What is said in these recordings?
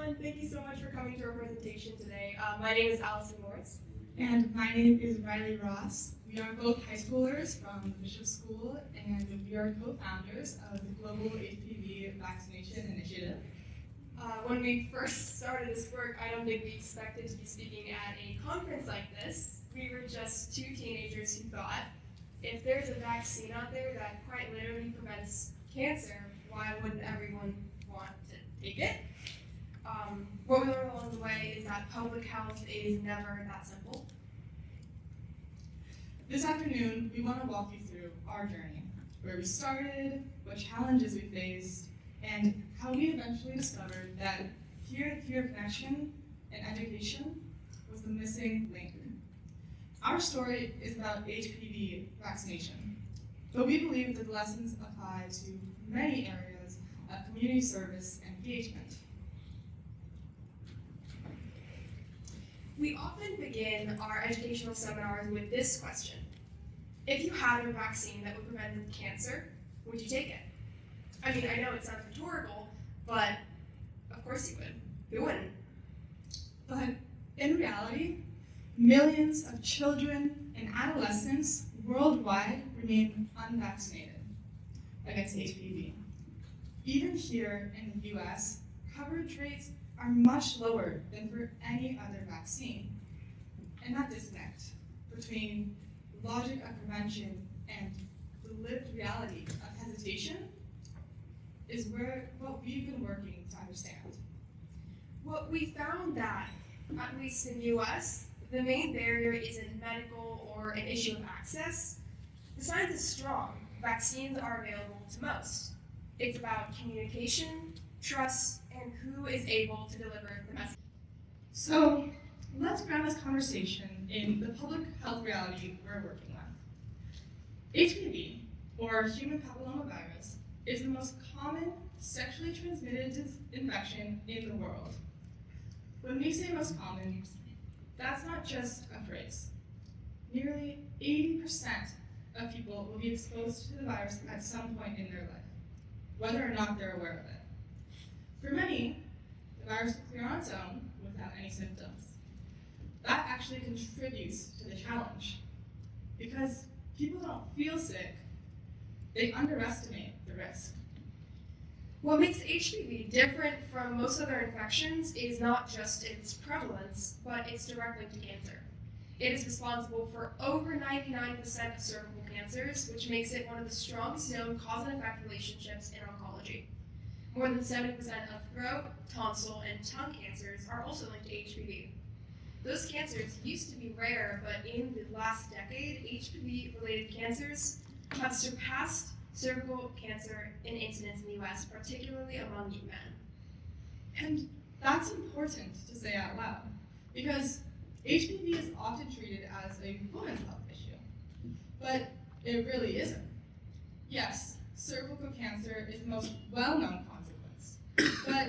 everyone. Thank you so much for coming to our presentation today. My name is Allison Morris. And my name is Riley Ross. We are both high schoolers from the Bishop School, and we are co-founders of the Global HPV Vaccination Initiative. When we first started this work, I don't think we expected to be speaking at a conference like this. We were just two teenagers who thought, if there's a vaccine out there that quite literally prevents cancer, why wouldn't everyone want to take it? What we learned along the way is that public health is never that simple. This afternoon, we want to walk you through our journey, where we started, what challenges we faced, and how we eventually discovered that peer-to-peer connection and education was the missing link. Our story is about HPV vaccination, but we believe that the lessons apply to many areas of community service and engagement. We often begin our educational seminars with this question. If you had a vaccine that would prevent cancer, would you take it? I mean, I know it sounds rhetorical, but of course you would. Who wouldn't? But in reality, millions of children and adolescents worldwide remain unvaccinated against HPV. Even here in the US, coverage rates are much lower than for any other vaccine. And that disconnect between the logic of prevention and the lived reality of hesitation is what we've been working to understand. Well, we found that, at least in the US, the main barrier isn't medical or an issue of access. The science is strong. Vaccines are available to most. It's about communication, trust, and who is able to deliver the message. So let's ground this conversation in the public health reality we're working with. HPV, or human papillomavirus, is the most common sexually transmitted infection in the world. When we say most common, that's not just a phrase. Nearly 80% of people will be exposed to the virus at some point in their life, whether or not they're aware of it. For many, the virus will clear on its own without any symptoms. That actually contributes to the challenge. Because people don't feel sick, they underestimate the risk. What makes HPV different from most other infections is not just its prevalence, but its direct link to cancer. It is responsible for over 99% of cervical cancers, which makes it one of the strongest known cause and effect relationships in oncology. More than 70% of throat, tonsil, and tongue cancers are also linked to HPV. Those cancers used to be rare, but in the last decade, HPV-related cancers have surpassed cervical cancer in incidence in the US, particularly among young men. And that's important to say out loud, because HPV is often treated as a women's health issue, but it really isn't. Yes, cervical cancer is the most well-known consequence, but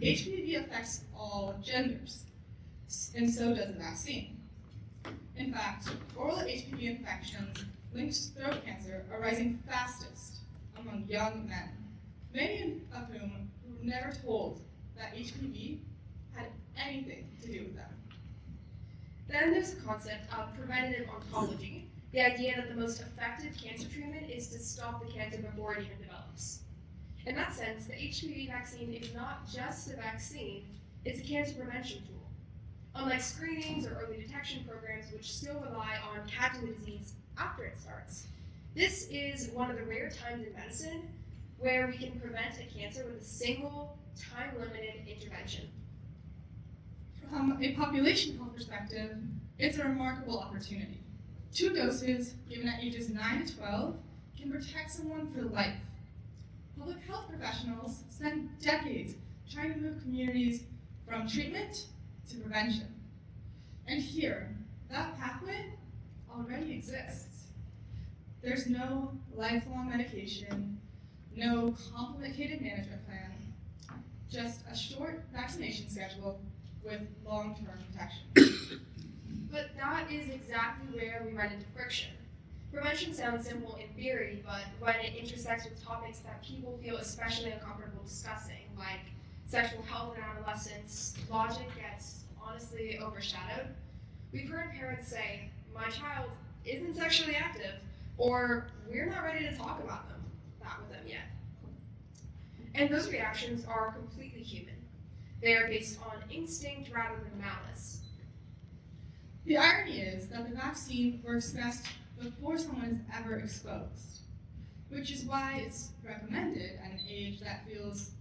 HPV affects all genders, and so does the vaccine. In fact, oral HPV infections linked to throat cancer are rising fastest among young men, many of whom were never told that HPV had anything to do with them. Then there's the concept of preventative oncology, the idea that the most effective cancer treatment is to stop the cancer before it even develops. In that sense, the HPV vaccine is not just a vaccine, it's a cancer prevention tool. Unlike screenings or early detection programs, which still rely on catching the disease after it starts, this is one of the rare times in medicine where we can prevent a cancer with a single, time-limited intervention. From a population health perspective, it's a remarkable opportunity. 2 doses given at ages 9 to 12 can protect someone for life. Public health professionals spend decades trying to move communities from treatment to prevention. And here, that pathway already exists. There's no lifelong medication, no complicated management plan, just a short vaccination schedule with long-term protection. But that is exactly where we run into friction. Prevention sounds simple in theory, but when it intersects with topics that people feel especially uncomfortable discussing, like sexual health in adolescence, logic gets honestly overshadowed. We've heard parents say, "My child isn't sexually active," or "We're not ready to talk about that with them yet." And those reactions are completely human. They are based on instinct rather than malice. The irony is that the vaccine works best before someone is ever exposed, which is why it's recommended at an age that feels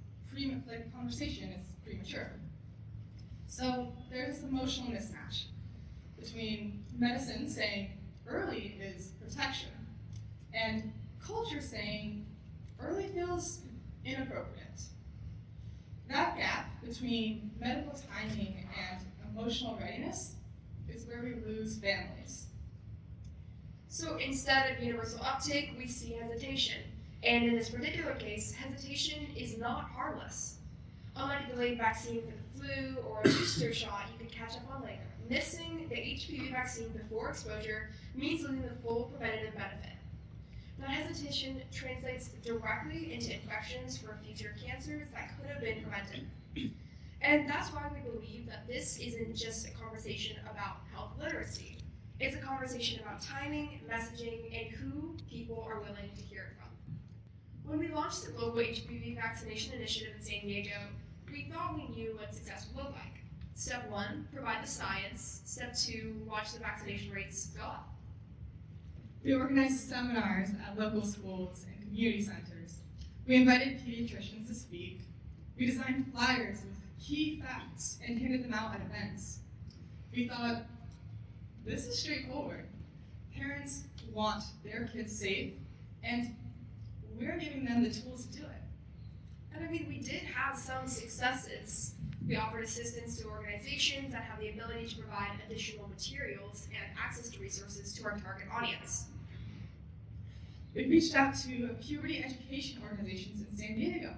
like conversation is premature. So there's this emotional mismatch between medicine saying early is protection and culture saying early feels inappropriate. That gap between medical timing and emotional readiness is where we lose families. So instead of universal uptake, we see hesitation. And in this particular case, hesitation is not harmless. Unlike a delayed vaccine for the flu or a booster shot you can catch up on later, missing the HPV vaccine before exposure means losing the full preventative benefit. That hesitation translates directly into infections for future cancers that could have been prevented. And that's why we believe that this isn't just a conversation about health literacy. It's a conversation about timing, messaging, and who people are willing to hear it from. When we launched the Global HPV Vaccination Initiative in San Diego, we thought we knew what success would look like. Step 1, provide the science. Step 2, watch the vaccination rates go up. We organized seminars at local schools and community centers. We invited pediatricians to speak. We designed flyers with key facts and handed them out at events. We thought, this is straightforward. Parents want their kids safe, and we're giving them the tools to do it. And I mean, we did have some successes. We offered assistance to organizations that have the ability to provide additional materials and access to resources to our target audience. We reached out to puberty education organizations in San Diego.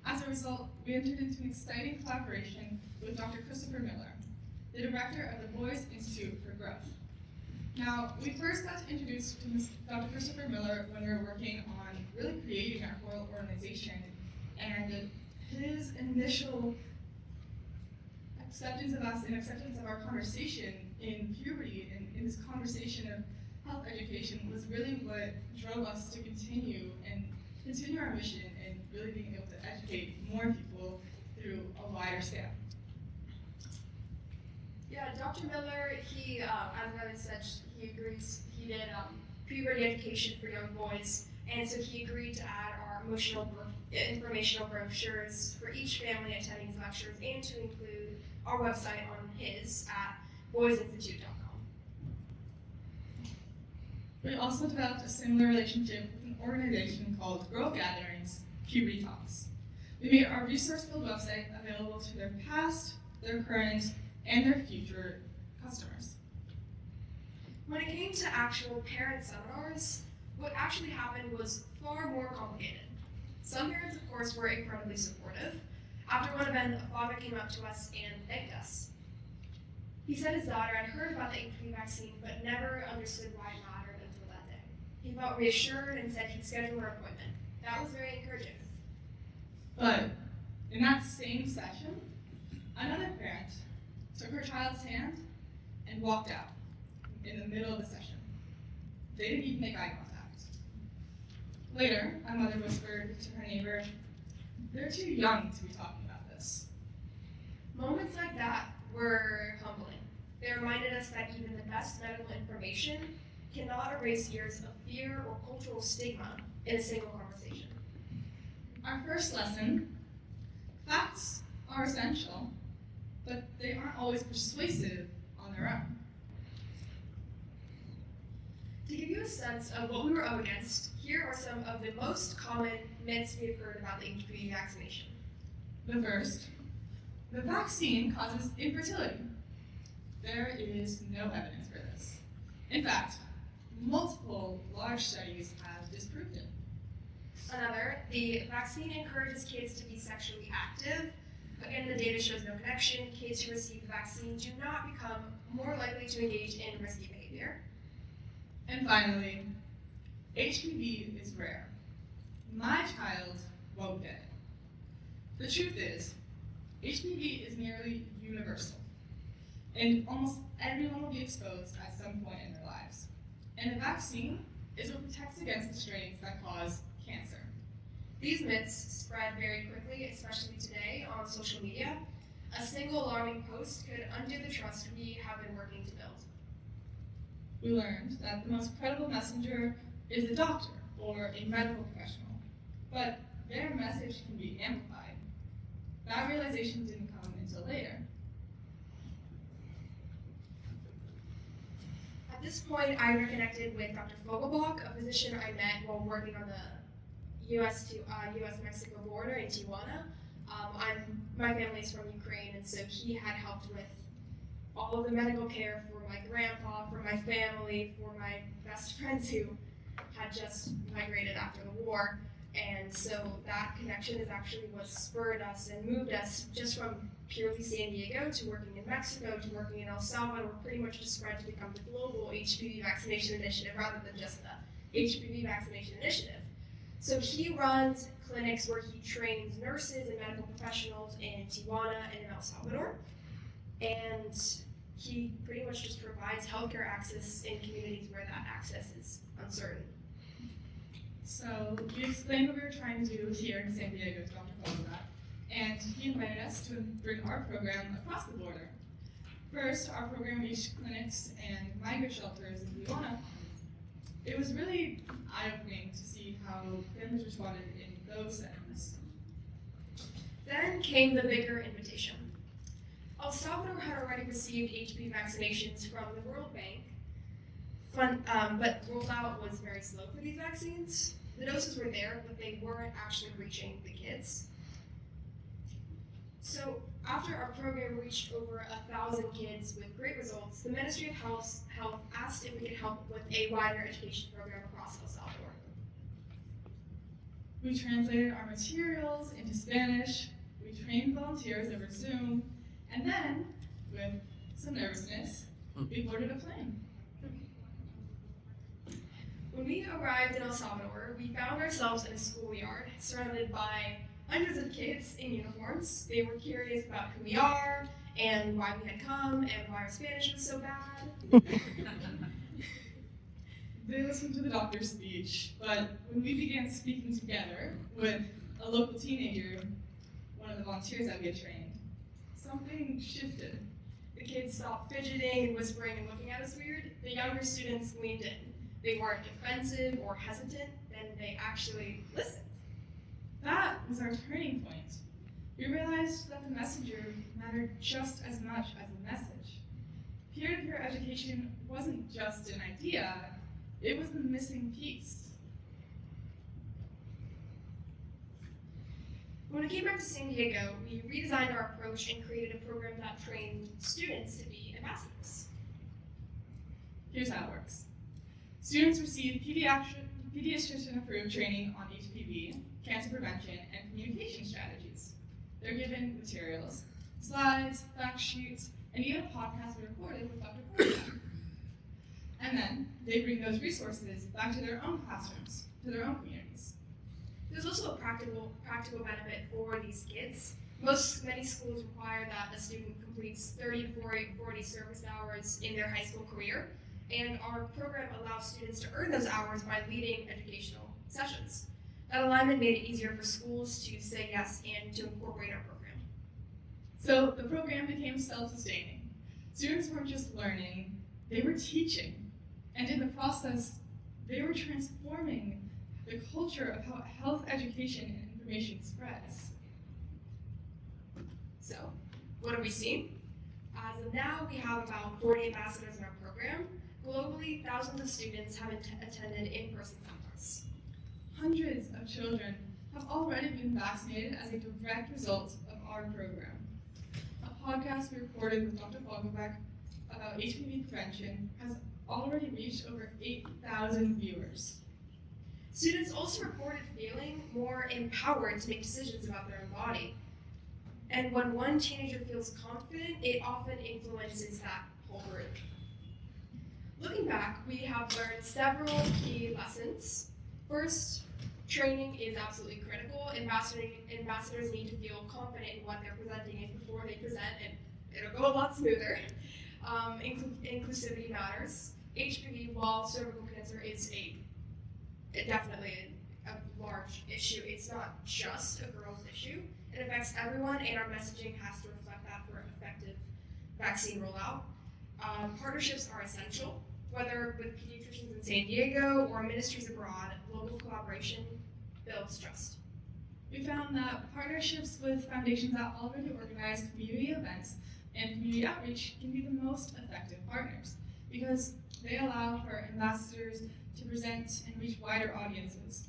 As a result, we entered into an exciting collaboration with Dr. Christopher Miller, the director of the Boys Institute for Growth. Now, we first got to introduce Dr. Christopher Miller when we were working on really creating our whole organization, and his initial acceptance of us and acceptance of our conversation in puberty and in this conversation of health education was really what drove us to continue our mission and really being able to educate more people through a wider scale. Yeah, Dr. Miller, he, as Riley said, he agrees, he did puberty education for young boys, and so he agreed to add our informational brochures for each family attending his lectures and to include our website on his at boysinstitute.com. We also developed a similar relationship with an organization called Girl Gatherings Puberty Talks. We made our resource-filled website available to their past, their current, and their future customers. When it came to actual parent seminars, what actually happened was far more complicated. Some parents, of course, were incredibly supportive. After one event, a father came up to us and thanked us. He said his daughter had heard about the HPV vaccine but never understood why it mattered until that day. He felt reassured and said he'd schedule her appointment. That was very encouraging. But in that same session, another parent took her child's hand and walked out in the middle of the session. They didn't even make eye contact. Later, my mother whispered to her neighbor, "They're too young to be talking about this." Moments like that were humbling. They reminded us that even the best medical information cannot erase years of fear or cultural stigma in a single conversation. Our first lesson, facts are essential, but they aren't always persuasive on their own. To give you a sense of what we were up against, here are some of the most common myths we have heard about the HPV vaccination. The first, the vaccine causes infertility. There is no evidence for this. In fact, multiple large studies have disproved it. Another, the vaccine encourages kids to be sexually active. Again, the data shows no connection. Kids who receive the vaccine do not become more likely to engage in risky behavior. And finally, HPV is rare. My child won't get it. The truth is, HPV is nearly universal, and almost everyone will be exposed at some point in their lives. And a vaccine is what protects against the strains that cause cancer. These myths spread very quickly, especially today on social media. A single alarming post could undo the trust we have been working to build. We learned that the most credible messenger is a doctor or a medical professional, but their message can be amplified. That realization didn't come until later. At this point, I reconnected with Dr. Fogelbach, a physician I met while working on the U.S.-Mexico border in Tijuana. My family is from Ukraine, and so he had helped with all of the medical care for my grandpa, for my family, for my best friends who had just migrated after the war. And so that connection is actually what spurred us and moved us just from purely San Diego to working in Mexico to working in El Salvador, pretty much just spread to become the global HPV vaccination initiative rather than just the HPV vaccination initiative. So he runs clinics where he trains nurses and medical professionals in Tijuana and in El Salvador. And he pretty much just provides healthcare access in communities where that access is uncertain. So we explained what we were trying to do here in San Diego to Dr. Fogelbach, and he invited us to bring our program across the border. First, our program reached clinics and migrant shelters in Tijuana. It was really eye-opening to see how families responded in those settings. Then came the bigger invitation. El Salvador had already received HPV vaccinations from the World Bank, but rollout was very slow for these vaccines. The doses were there, but they weren't actually reaching the kids. So after our program reached over 1,000 kids with great results, the Ministry of Health asked if we could help with a wider education program across El Salvador. We translated our materials into Spanish, we trained volunteers over Zoom, and then, with some nervousness, we boarded a plane. When we arrived in El Salvador, we found ourselves in a schoolyard surrounded by hundreds of kids in uniforms. They were curious about who we are and why we had come and why our Spanish was so bad. They listened to the doctor's speech, but when we began speaking together with a local teenager, one of the volunteers that we had trained, something shifted. The kids stopped fidgeting and whispering and looking at us weird. The younger students leaned in. They weren't defensive or hesitant, then they actually listened. That was our turning point. We realized that the messenger mattered just as much as the message. Peer-to-peer education wasn't just an idea, it was the missing piece. When we came back to San Diego, we redesigned our approach and created a program that trained students to be ambassadors. Here's how it works. Students receive pediatrician-approved training on HPV, cancer prevention, and communication strategies. They're given materials, slides, fact sheets, and even a podcast we recorded with Dr. Fogelbach. And then they bring those resources back to their own classrooms, to their own communities. There's also a practical benefit for these kids. Many schools require that a student completes 30 to 40 service hours in their high school career, and our program allows students to earn those hours by leading educational sessions. That alignment made it easier for schools to say yes and to incorporate our program. So the program became self-sustaining. Students weren't just learning, they were teaching. And in the process, they were transforming the culture of how health education and information spreads. So, what have we seen? As of now, we have about 40 ambassadors in our program. Globally, thousands of students have attended in-person seminars. Hundreds of children have already been vaccinated as a direct result of our program. A podcast we recorded with Dr. Fogelbach about HPV prevention has already reached over 8,000 viewers. Students also reported feeling more empowered to make decisions about their own body. And when one teenager feels confident, it often influences that whole group. Looking back, we have learned several key lessons. First, Training is absolutely critical. Ambassadors need to feel confident in what they're presenting before they present, and it'll go a lot smoother. Inclusivity matters. HPV, while cervical cancer is definitely a large issue, it's not just a girl's issue. It affects everyone, and our messaging has to reflect that for effective vaccine rollout. Partnerships are essential, whether with pediatricians in San Diego or ministries abroad. Local collaboration builds trust. We found that partnerships with foundations that already organize community events and community outreach can be the most effective partners because they allow for ambassadors to present and reach wider audiences.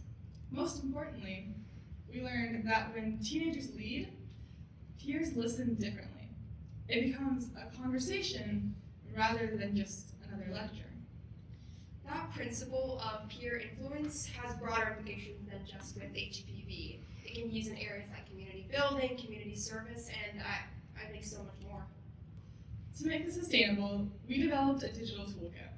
Most importantly, we learned that when teenagers lead, peers listen differently. It becomes a conversation rather than just another lecture. That principle of peer influence has broader implications than just with HPV. It can be used in areas like community building, community service, and I think so much more. To make this sustainable, we developed a digital toolkit.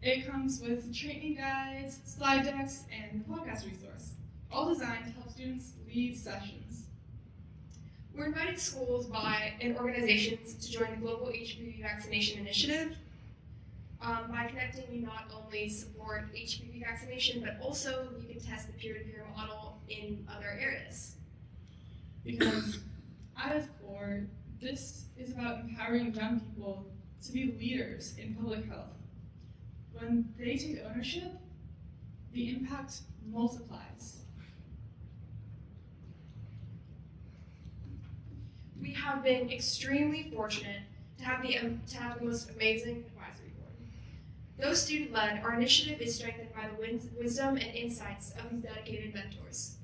It comes with training guides, slide decks, and a podcast resource, all designed to help students lead sessions. We're inviting schools and organizations to join the Global HPV Vaccination Initiative. By connecting, we not only support HPV vaccination, but also you can test the peer-to-peer model in other areas. Because at its core, this is about empowering young people to be leaders in public health. When they take ownership, the impact multiplies. We have been extremely fortunate to have the most amazing advisory board. Though student-led, our initiative is strengthened by the wisdom and insights of these dedicated mentors.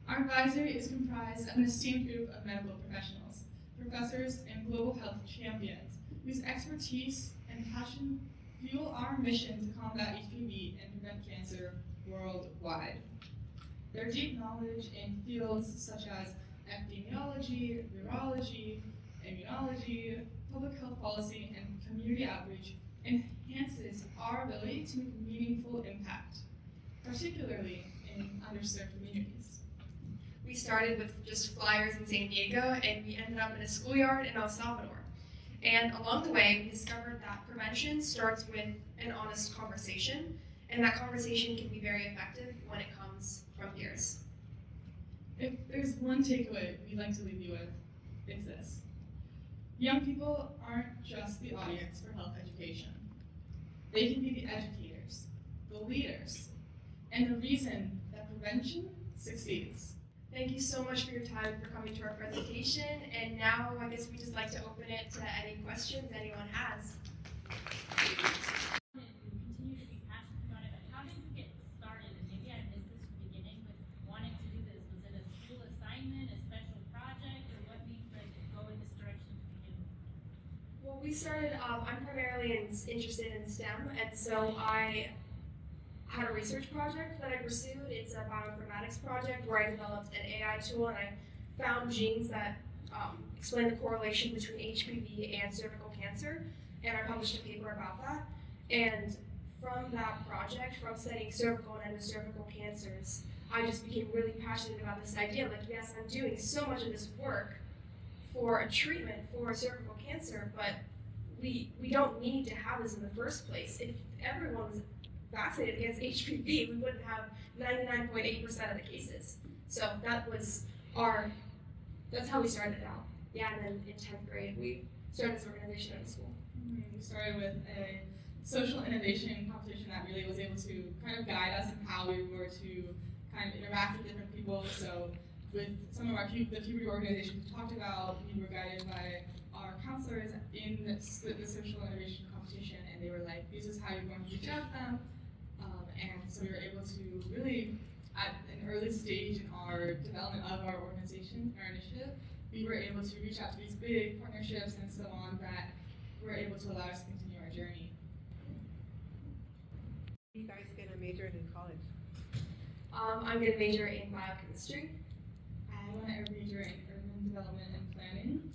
Our advisory is comprised of an esteemed group of medical professionals, professors, and global health champions whose expertise and passion fuel our mission to combat HPV and prevent cancer worldwide. Their deep knowledge in fields such as epidemiology, virology, immunology, public health policy, and community outreach enhances our ability to make meaningful impact, particularly in underserved communities. We started with just flyers in San Diego, and we ended up in a schoolyard in El Salvador. And along the way, we discovered that prevention starts with an honest conversation, and that conversation can be very effective when it comes from peers. If there's one takeaway we'd like to leave you with, it's this. Young people aren't just the audience for health education. They can be the educators, the leaders, and the reason that prevention succeeds. Thank you so much for your time for coming to our presentation, and now I guess we just like to open it to any questions anyone has. Continue to be passionate about it, but how did you get started? And maybe I missed this from the beginning, but wanting to do this, was it a school assignment, a special project, or what made you guys go in this direction to begin with? Well, we started, I'm primarily interested in STEM, and so I had a research project that I pursued. It's a bioinformatics project where I developed an AI tool, and I found genes that explain the correlation between HPV and cervical cancer, and I published a paper about that. And from that project, from studying cervical and endocervical cancers, I just became really passionate about this idea. Like, yes, I'm doing so much of this work for a treatment for cervical cancer, but we don't need to have this in the first place. If everyone was vaccinated against HPV, we wouldn't have 99.8% of the cases. So that's how we started out. Yeah, and then in 10th grade, we started this organization at the school. We started with a social innovation competition that really was able to kind of guide us in how we were to kind of interact with different people. So with some of the puberty organizations we talked about, we were guided by our counselors in the social innovation competition, and they were like, this is how you're going to reach out to them. And so we were able to really, at an early stage in our development of our organization, our initiative, we were able to reach out to these big partnerships and so on that were able to allow us to continue our journey. You guys gonna major in college? I'm going to major in biochemistry. I want to major in urban development and planning.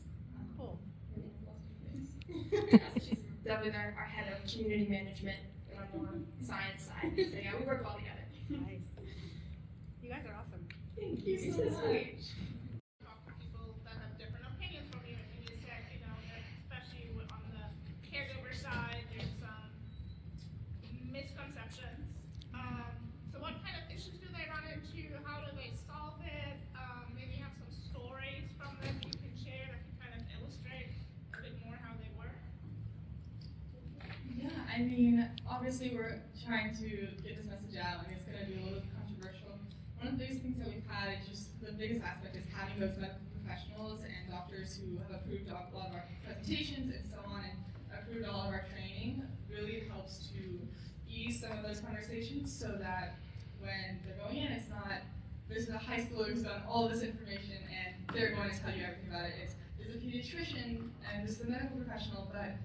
Cool. She's definitely our head of community management and on more science side. So yeah, we work well together. Nice. You Thank you so much. Talk to people that have different opinions from you, and you said, you know, that especially on the caregiver side, there's some misconceptions. So what kind of issues do they run into? How do they solve it? Maybe you have some stories from them you can share that can kind of illustrate a bit more how they work. Yeah, I mean, obviously we're trying to get this message out, and it's going to be a little bit controversial. One of the biggest things that we've had is just the biggest aspect is having those medical professionals and doctors who have approved a lot of our presentations and so on, and approved all of our training really helps to ease some of those conversations so that when they're going in, it's not, this is a high schooler who's done all this information and they're going to tell you everything about it. It's a pediatrician and this is a medical professional, but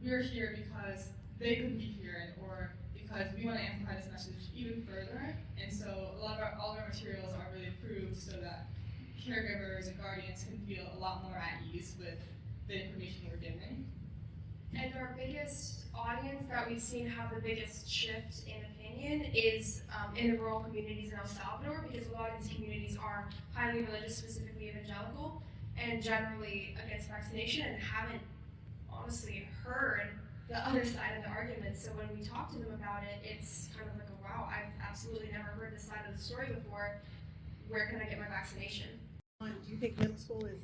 we're here because they couldn't be here, or because we want to amplify this message even further. And so all of our materials are really approved so that caregivers and guardians can feel a lot more at ease with the information we're giving. And our biggest audience that we've seen have the biggest shift in opinion is in the rural communities in El Salvador, because a lot of these communities are highly religious, specifically evangelical, and generally against vaccination, and haven't honestly heard the other side of the argument. So when we talk to them about it, it's kind of like, oh, wow, I've absolutely never heard this side of the story before. Where can I get my vaccination? Do you think middle school is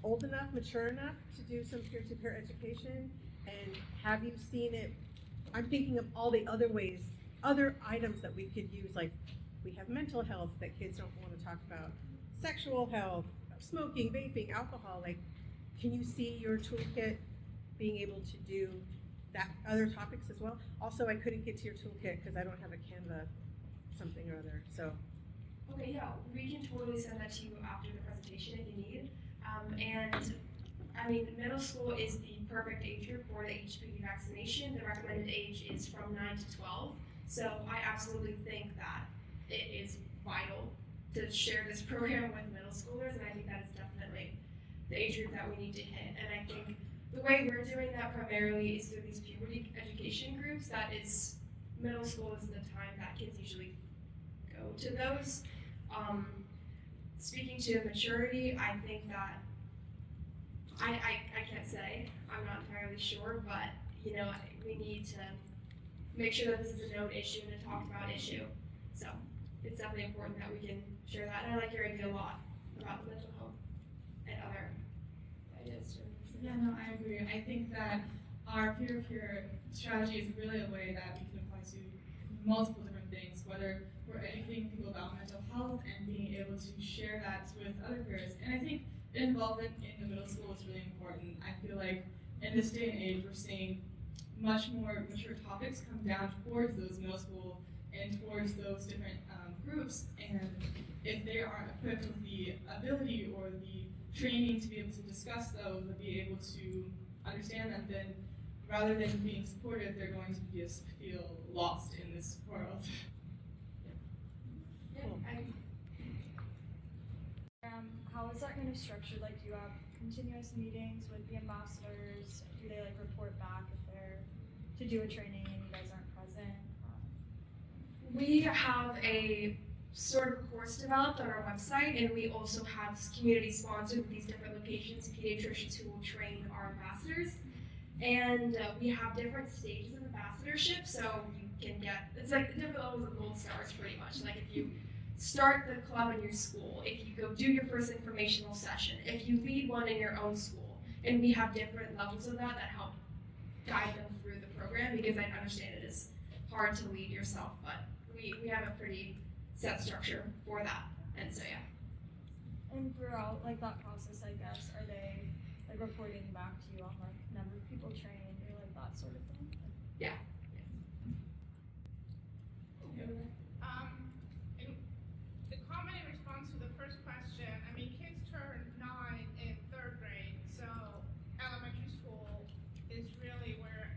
old enough, mature enough to do some peer-to-peer education? And have you seen it? I'm thinking of all the other ways, other items that we could use, like we have mental health that kids don't want to talk about, sexual health, smoking, vaping, alcohol. Like, can you see your toolkit being able to do that other topics as well? Also, I couldn't get to your toolkit because I don't have a Canva something or other, so. Okay, yeah, we can totally send that to you after the presentation if you need. And I mean, middle school is the perfect age group for the HPV vaccination. The recommended age is from 9 to 12. So I absolutely think that it is vital to share this program with middle schoolers, and I think that is definitely the age group that we need to hit. And I think the way we're doing that primarily is through these puberty education groups. That is, middle school is the time that kids usually go to those. Speaking to maturity, I think that I can't say, I'm not entirely sure, but you know, we need to make sure that this is a known issue and a talked about issue. So it's definitely important that we can share that. And I like your idea a lot about the mental health and other ideas too. Yeah, no, I agree. I think that our peer-to-peer strategy is really a way that we can apply to multiple different things, whether we're educating people about mental health and being able to share that with other peers. And I think involvement in the middle school is really important. I feel like in this day and age, we're seeing much more mature topics come down towards those middle school and towards those different groups. And if they aren't equipped with the ability or the training to be able to discuss those and be able to understand them, then rather than being supportive, they're going to just feel lost in this world. Yeah, How is that kind of structured? Like, do you have continuous meetings with the ambassadors? Do they like report back if they're to do a training and you guys aren't present? we have a sort of course developed on our website, and we also have community sponsored with these different locations, pediatricians who will train our ambassadors. And we have different stages of ambassadorship, so you can get, it's like different levels of gold stars pretty much. Like if you start the club in your school, if you go do your first informational session, if you lead one in your own school, and we have different levels of that that help guide them through the program, because I understand it is hard to lead yourself, but we have a pretty set structure for that, and so yeah. And throughout like that process, I guess, are they like reporting back to you on like number of people trained or like that sort of thing? Yeah. And the comment in response to the first question, I mean, kids turn 9 in 3rd grade, so elementary school is really where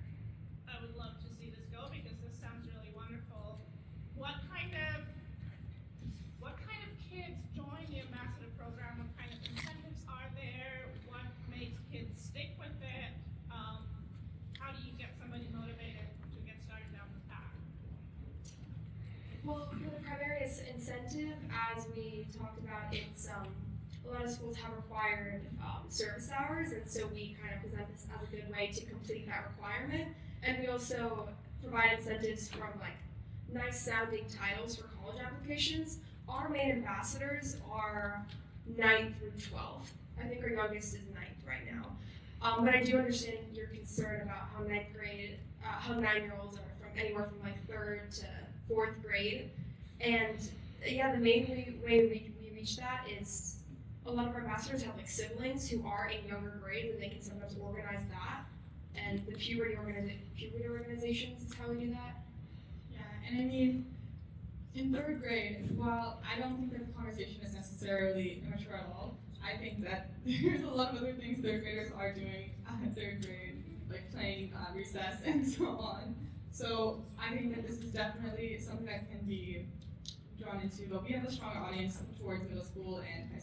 I would love to see this go, because this sounds really wonderful. What kind of kids join the ambassador program? What kind of incentives are there? What makes kids stick with it? How do you get somebody motivated to get started down the path? Well, the primary incentive incentive, as we talked about, it's a lot of schools have required service hours, and so we kind of present this as a good way to complete that requirement. And we also provide incentives from like nice sounding titles for college applications. Our main ambassadors are 9th through 12th. I think our youngest is 9th right now. But I do understand your concern about how 9-year-olds are from anywhere from like 3rd to 4th grade. And yeah, the main way we reach that is a lot of our ambassadors have like siblings who are in younger grades, and they can sometimes organize that. And the puberty organizations is how we do that. Yeah, and I mean, in 3rd grade, while I don't think that the conversation is necessarily immature at all, I think that there's a lot of other things 3rd graders are doing in 3rd grade, like playing recess and so on. So I think that this is definitely something that can be drawn into, but we have a strong audience towards middle school and high